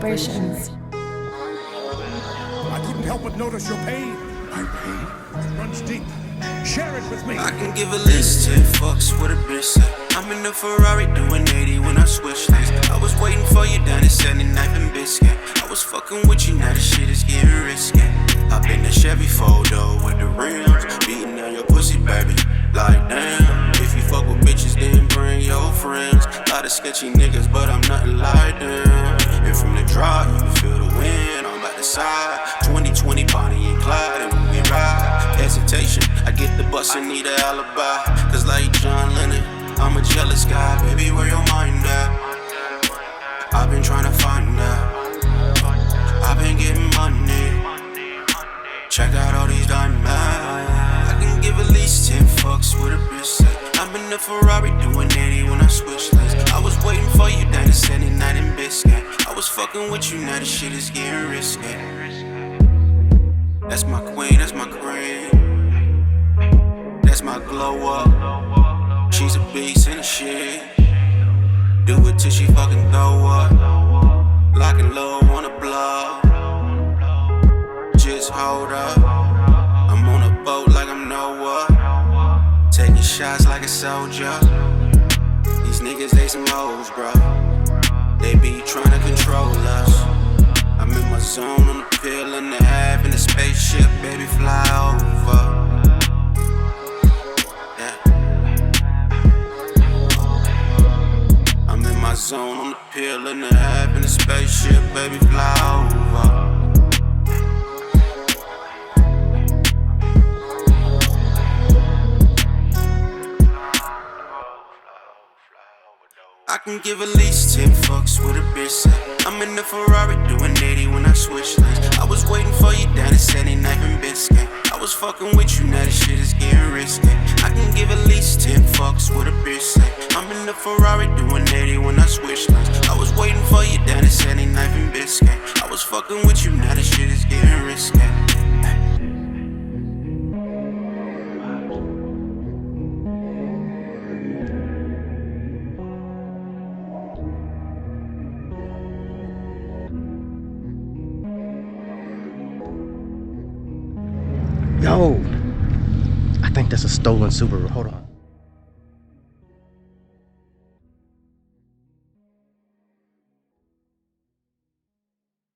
vibrations. I couldn't help but notice your pain. My pain runs deep. Share it with me. I can give at least 10 fucks what a bitch say. I'm in the Ferrari doing 80 when I switch lanes. I was waiting for you down at 79th and Biscayne. I was fucking with you, now the shit is getting risky. Hop in the Chevy photo with the rims, beating on your pussy, baby. Like damn, if you fuck with bitches, then bring your friends. Lot of sketchy niggas, but I'm nothing like them. And from the drive, you can feel the wind on by the side. 2020 Bonnie and Clyde, and when we ride, hesitation, I get the bus and need an alibi. Cause like John Lennon, I'm a jealous guy. Baby, where your mind at? I've been trying to find that. I've been getting money. Check out all these diamonds. I can give at least 10 fucks with a bitch say. I'm in the Ferrari doing 80 when I switch lanes. I was waiting for you down at 79 in Biscayne. I was fucking with you, now the shit is getting risky. That's my queen, that's my cream. That's my glow up. She's a beast in the shit. Do it till she fucking throw up. Lock and low on the blow. Just hold up. I'm on a boat like I'm Noah. Taking shots like a soldier. These niggas, they some hoes, bro. They be trying to control us. I'm in my zone on the pill and a half in the spaceship, baby, fly over. Yeah. I'm in my zone on the pill and a half in the spaceship, baby, fly over. I can give at least 10 fucks with a bitch say. I'm in the Ferrari doing 80 when I switch lanes. I was waiting for you down at 79th and Biscayne. I was fucking with you, now the shit is getting risky. I can give at least 10 fucks with a bitch say. I'm in the Ferrari doing 80 when I switch lanes. I was waiting for you down at 79th and Biscayne. I was fucking with you, now the shit is getting risky. Yo, I think that's a stolen Subaru. Hold on.